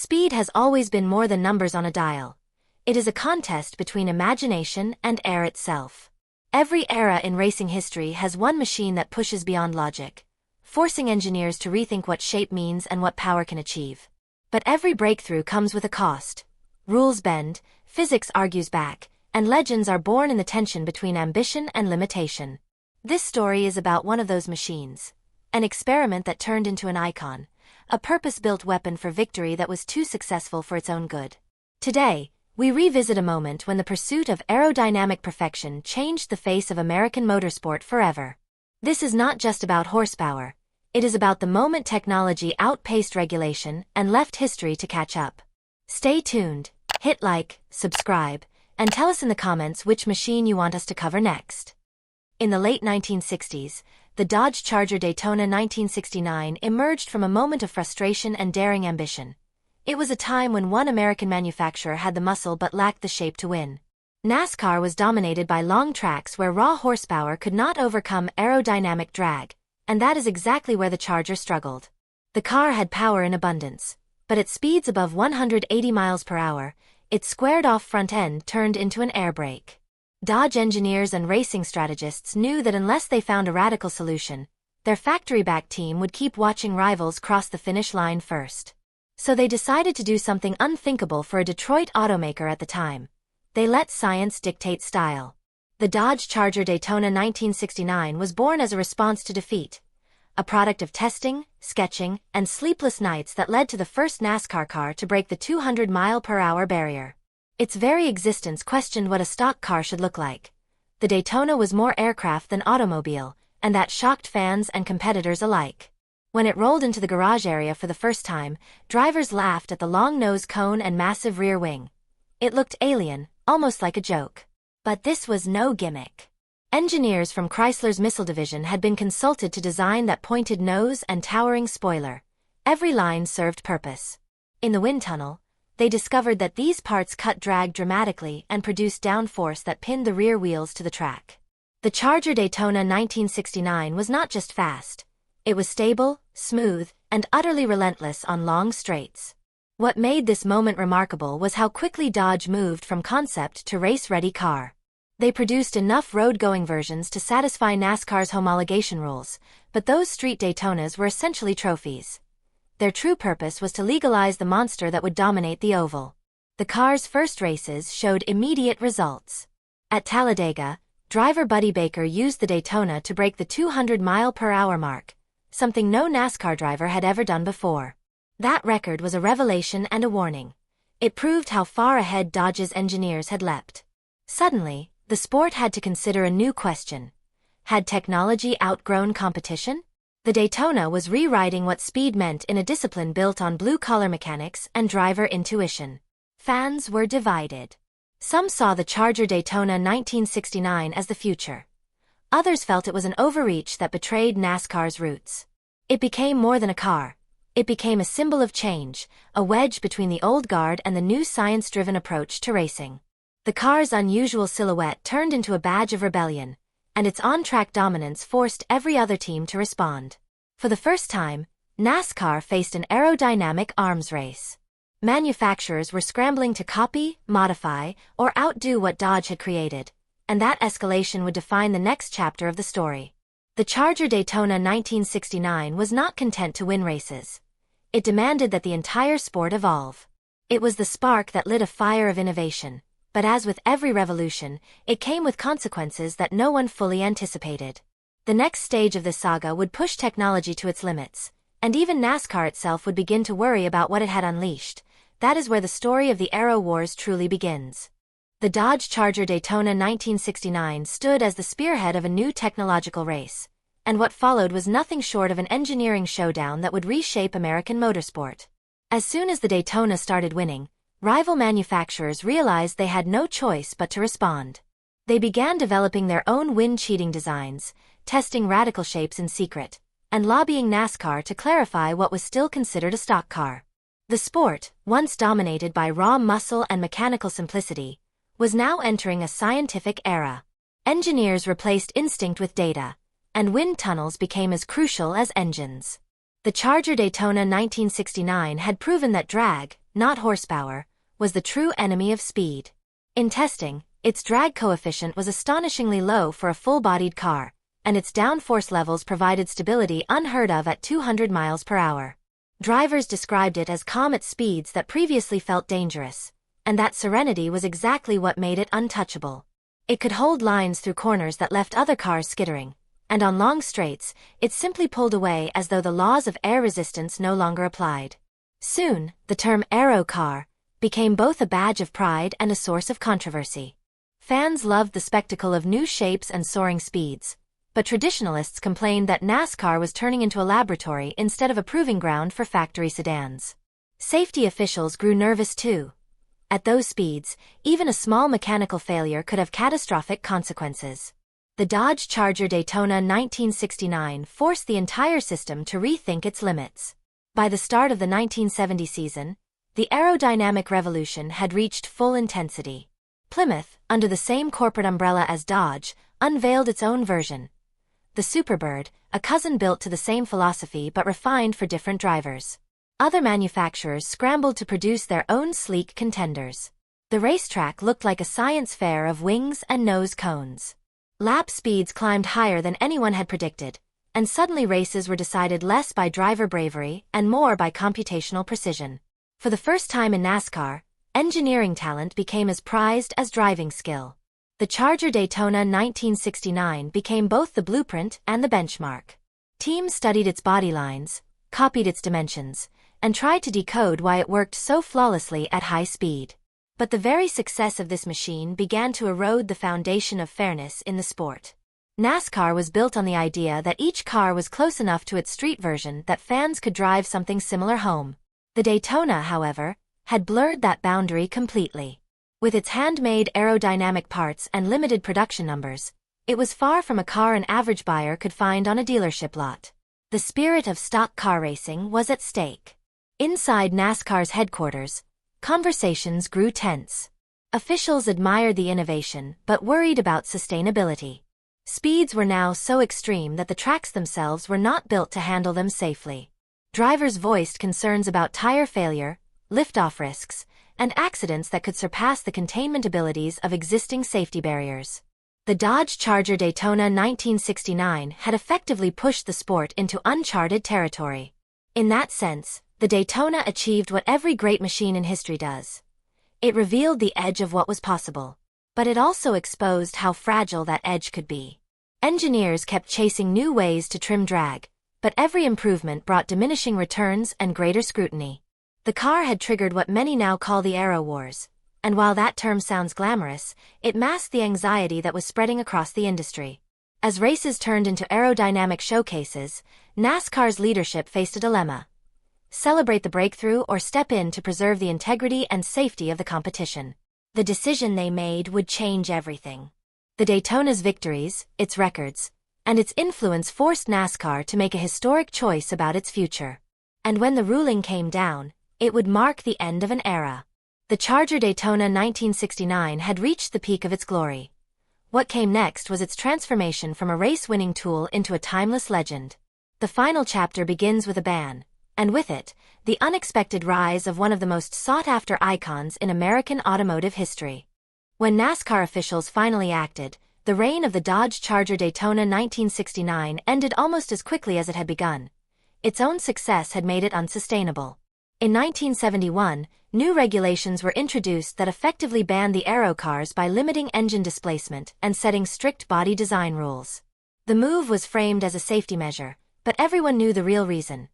Speed has always been more than numbers on a dial. It is a contest between imagination and air itself. Every era in racing history has one machine that pushes beyond logic, forcing engineers to rethink what shape means and what power can achieve. But every breakthrough comes with a cost. Rules bend, physics argues back, and legends are born in the tension between ambition and limitation. This story is about one of those machines. An experiment that turned into an icon. A purpose-built weapon for victory that was too successful for its own good. Today, we revisit a moment when the pursuit of aerodynamic perfection changed the face of American motorsport forever. This is not just about horsepower. It is about the moment technology outpaced regulation and left history to catch up. Stay tuned, hit like, subscribe, and tell us in the comments which machine you want us to cover next. In the late 1960s, the Dodge Charger Daytona 1969 emerged from a moment of frustration and daring ambition. It was a time when one American manufacturer had the muscle but lacked the shape to win. NASCAR was dominated by long tracks where raw horsepower could not overcome aerodynamic drag, and that is exactly where the Charger struggled. The car had power in abundance, but at speeds above 180 miles per hour, its squared-off front end turned into an air brake. Dodge engineers and racing strategists knew that unless they found a radical solution, their factory-backed team would keep watching rivals cross the finish line first. So they decided to do something unthinkable for a Detroit automaker at the time. They let science dictate style. The Dodge Charger Daytona 1969 was born as a response to defeat, a product of testing, sketching, and sleepless nights that led to the first NASCAR car to break the 200-mile-per-hour barrier. Its very existence questioned what a stock car should look like. The Daytona was more aircraft than automobile, and that shocked fans and competitors alike. When it rolled into the garage area for the first time, drivers laughed at the long nose cone and massive rear wing. It looked alien, almost like a joke. But this was no gimmick. Engineers from Chrysler's missile division had been consulted to design that pointed nose and towering spoiler. Every line served purpose. In the wind tunnel, they discovered that these parts cut drag dramatically and produced downforce that pinned the rear wheels to the track. The Charger Daytona 1969 was not just fast. It was stable, smooth, and utterly relentless on long straights. What made this moment remarkable was how quickly Dodge moved from concept to race-ready car. They produced enough road-going versions to satisfy NASCAR's homologation rules, but those street Daytonas were essentially trophies. Their true purpose was to legalize the monster that would dominate the oval. The car's first races showed immediate results. At Talladega, driver Buddy Baker used the Daytona to break the 200-mile-per-hour mark, something no NASCAR driver had ever done before. That record was a revelation and a warning. It proved how far ahead Dodge's engineers had leapt. Suddenly, the sport had to consider a new question. Had technology outgrown competition? The Daytona was rewriting what speed meant in a discipline built on blue-collar mechanics and driver intuition. Fans were divided. Some saw the Charger Daytona 1969 as the future. Others felt it was an overreach that betrayed NASCAR's roots. It became more than a car. It became a symbol of change, a wedge between the old guard and the new science-driven approach to racing. The car's unusual silhouette turned into a badge of rebellion, and its on-track dominance forced every other team to respond. For the first time, NASCAR faced an aerodynamic arms race. Manufacturers were scrambling to copy, modify, or outdo what Dodge had created, and that escalation would define the next chapter of the story. The Charger Daytona 1969 was not content to win races. It demanded that the entire sport evolve. It was the spark that lit a fire of innovation, but as with every revolution, it came with consequences that no one fully anticipated. The next stage of this saga would push technology to its limits, and even NASCAR itself would begin to worry about what it had unleashed. That is where the story of the Aero wars truly begins. The Dodge Charger Daytona 1969 stood as the spearhead of a new technological race, and what followed was nothing short of an engineering showdown that would reshape American motorsport. As soon as the Daytona started winning, rival manufacturers realized they had no choice but to respond. They began developing their own wind-cheating designs, testing radical shapes in secret, and lobbying NASCAR to clarify what was still considered a stock car. The sport, once dominated by raw muscle and mechanical simplicity, was now entering a scientific era. Engineers replaced instinct with data, and wind tunnels became as crucial as engines. The Charger Daytona 1969 had proven that drag, not horsepower, was the true enemy of speed. In testing, its drag coefficient was astonishingly low for a full-bodied car, and its downforce levels provided stability unheard of at 200 miles per hour. Drivers described it as calm at speeds that previously felt dangerous, and that serenity was exactly what made it untouchable. It could hold lines through corners that left other cars skittering, and on long straights, it simply pulled away as though the laws of air resistance no longer applied. Soon, the term Aero car became both a badge of pride and a source of controversy. Fans loved the spectacle of new shapes and soaring speeds, but traditionalists complained that NASCAR was turning into a laboratory instead of a proving ground for factory sedans. Safety officials grew nervous too. At those speeds, even a small mechanical failure could have catastrophic consequences. The Dodge Charger Daytona 1969 forced the entire system to rethink its limits. By the start of the 1970 season, the aerodynamic revolution had reached full intensity. Plymouth, under the same corporate umbrella as Dodge, unveiled its own version. The Superbird, a cousin built to the same philosophy but refined for different drivers. Other manufacturers scrambled to produce their own sleek contenders. The racetrack looked like a science fair of wings and nose cones. Lap speeds climbed higher than anyone had predicted, and suddenly races were decided less by driver bravery and more by computational precision. For the first time in NASCAR, engineering talent became as prized as driving skill. The Charger Daytona 1969 became both the blueprint and the benchmark. Teams studied its body lines, copied its dimensions, and tried to decode why it worked so flawlessly at high speed. But the very success of this machine began to erode the foundation of fairness in the sport. NASCAR was built on the idea that each car was close enough to its street version that fans could drive something similar home. The Daytona, however, had blurred that boundary completely. With its handmade aerodynamic parts and limited production numbers, it was far from a car an average buyer could find on a dealership lot. The spirit of stock car racing was at stake. Inside NASCAR's headquarters, conversations grew tense. Officials admired the innovation but worried about sustainability. Speeds were now so extreme that the tracks themselves were not built to handle them safely. Drivers voiced concerns about tire failure, liftoff risks, and accidents that could surpass the containment abilities of existing safety barriers. The Dodge Charger Daytona 1969 had effectively pushed the sport into uncharted territory. In that sense, the Daytona achieved what every great machine in history does. It revealed the edge of what was possible, but it also exposed how fragile that edge could be. Engineers kept chasing new ways to trim drag, but every improvement brought diminishing returns and greater scrutiny. The car had triggered what many now call the Aero Wars, and while that term sounds glamorous, it masked the anxiety that was spreading across the industry. As races turned into aerodynamic showcases, NASCAR's leadership faced a dilemma: celebrate the breakthrough or step in to preserve the integrity and safety of the competition. The decision they made would change everything. The Daytona's victories, its records, and its influence forced NASCAR to make a historic choice about its future. And when the ruling came down, it would mark the end of an era. The Charger Daytona 1969 had reached the peak of its glory. What came next was its transformation from a race-winning tool into a timeless legend. The final chapter begins with a bang, and with it, the unexpected rise of one of the most sought-after icons in American automotive history. When NASCAR officials finally acted, the reign of the Dodge Charger Daytona 1969 ended almost as quickly as it had begun. Its own success had made it unsustainable. In 1971, new regulations were introduced that effectively banned the Aero cars by limiting engine displacement and setting strict body design rules. The move was framed as a safety measure, but everyone knew the real reason.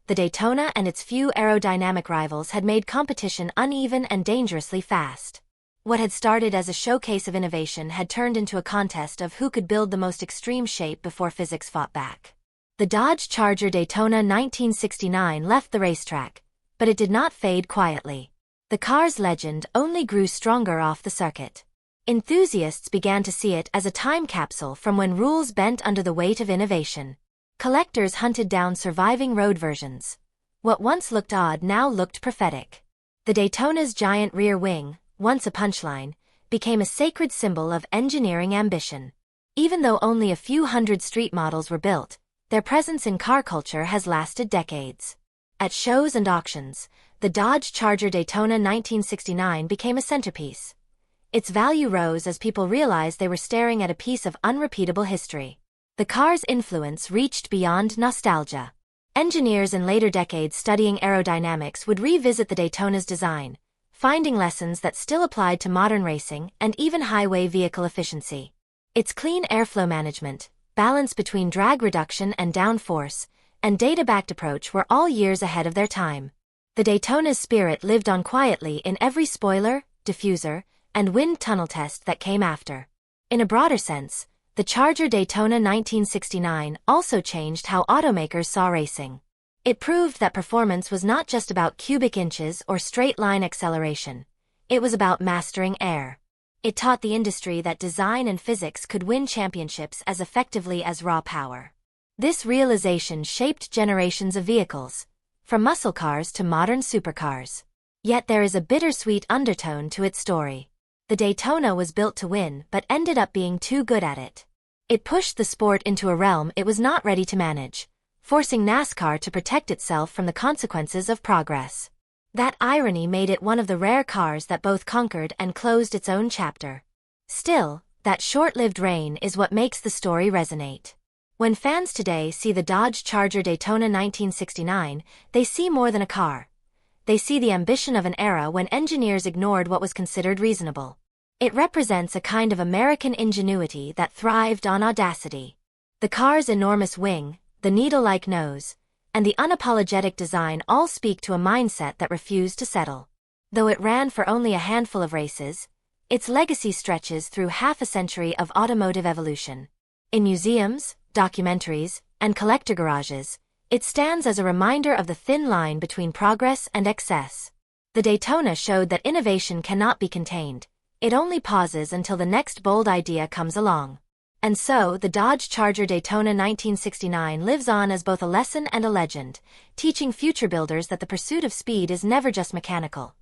The Daytona and its few aerodynamic rivals had made competition uneven and dangerously fast. What had started as a showcase of innovation had turned into a contest of who could build the most extreme shape before physics fought back. The Dodge Charger Daytona 1969 left the racetrack, but it did not fade quietly. The car's legend only grew stronger off the circuit. Enthusiasts began to see it as a time capsule from when rules bent under the weight of innovation. Collectors hunted down surviving road versions. What once looked odd now looked prophetic. The Daytona's giant rear wing, once a punchline, became a sacred symbol of engineering ambition. Even though only a few hundred street models were built, their presence in car culture has lasted decades. At shows and auctions, the Dodge Charger Daytona 1969 became a centerpiece. Its value rose as people realized they were staring at a piece of unrepeatable history. The car's influence reached beyond nostalgia. Engineers in later decades studying aerodynamics would revisit the Daytona's design, finding lessons that still applied to modern racing and even highway vehicle efficiency. Its clean airflow management, balance between drag reduction and downforce, and data-backed approach were all years ahead of their time. The Daytona's spirit lived on quietly in every spoiler, diffuser, and wind tunnel test that came after. In a broader sense, the Charger Daytona 1969 also changed how automakers saw racing. It proved that performance was not just about cubic inches or straight-line acceleration. It was about mastering air. It taught the industry that design and physics could win championships as effectively as raw power. This realization shaped generations of vehicles, from muscle cars to modern supercars. Yet there is a bittersweet undertone to its story. The Daytona was built to win but ended up being too good at it. It pushed the sport into a realm it was not ready to manage, forcing NASCAR to protect itself from the consequences of progress. That irony made it one of the rare cars that both conquered and closed its own chapter. Still, that short-lived reign is what makes the story resonate. When fans today see the Dodge Charger Daytona 1969, they see more than a car. They see the ambition of an era when engineers ignored what was considered reasonable. It represents a kind of American ingenuity that thrived on audacity. The car's enormous wing, the needle-like nose, and the unapologetic design all speak to a mindset that refused to settle. Though it ran for only a handful of races, its legacy stretches through half a century of automotive evolution. In museums, documentaries, and collector garages, it stands as a reminder of the thin line between progress and excess. The Daytona showed that innovation cannot be contained. It only pauses until the next bold idea comes along. And so, the Dodge Charger Daytona 1969 lives on as both a lesson and a legend, teaching future builders that the pursuit of speed is never just mechanical.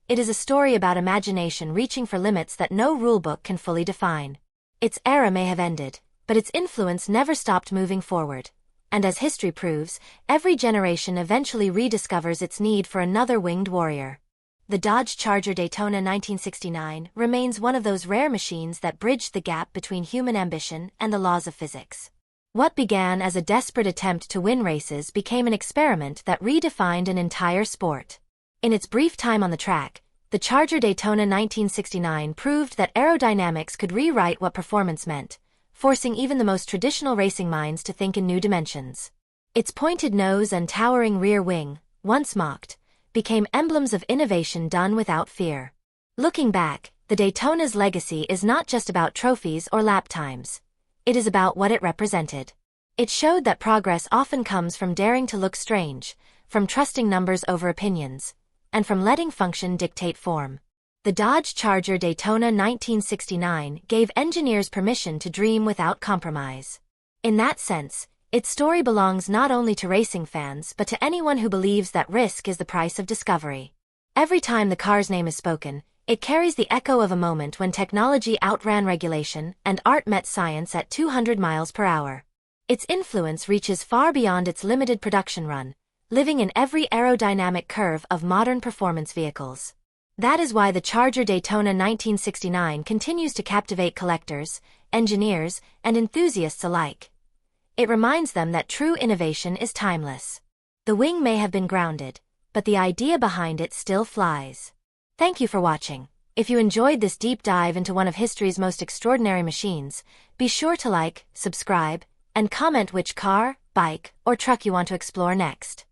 It is a story about imagination reaching for limits that no rulebook can fully define. Its era may have ended, but its influence never stopped moving forward. And as history proves, every generation eventually rediscovers its need for another winged warrior. The Dodge Charger Daytona 1969 remains one of those rare machines that bridged the gap between human ambition and the laws of physics. What began as a desperate attempt to win races became an experiment that redefined an entire sport. In its brief time on the track, the Charger Daytona 1969 proved that aerodynamics could rewrite what performance meant, forcing even the most traditional racing minds to think in new dimensions. Its pointed nose and towering rear wing, once mocked, became emblems of innovation done without fear. Looking back, the Daytona's legacy is not just about trophies or lap times. It is about what it represented. It showed that progress often comes from daring to look strange, from trusting numbers over opinions, and from letting function dictate form. The Dodge Charger Daytona 1969 gave engineers permission to dream without compromise. In that sense, its story belongs not only to racing fans but to anyone who believes that risk is the price of discovery. Every time the car's name is spoken, it carries the echo of a moment when technology outran regulation and art met science at 200 miles per hour. Its influence reaches far beyond its limited production run, living in every aerodynamic curve of modern performance vehicles. That is why the Charger Daytona 1969 continues to captivate collectors, engineers, and enthusiasts alike. It reminds them that true innovation is timeless. The wing may have been grounded, but the idea behind it still flies. Thank you for watching. If you enjoyed this deep dive into one of history's most extraordinary machines, be sure to like, subscribe, and comment which car, bike, or truck you want to explore next.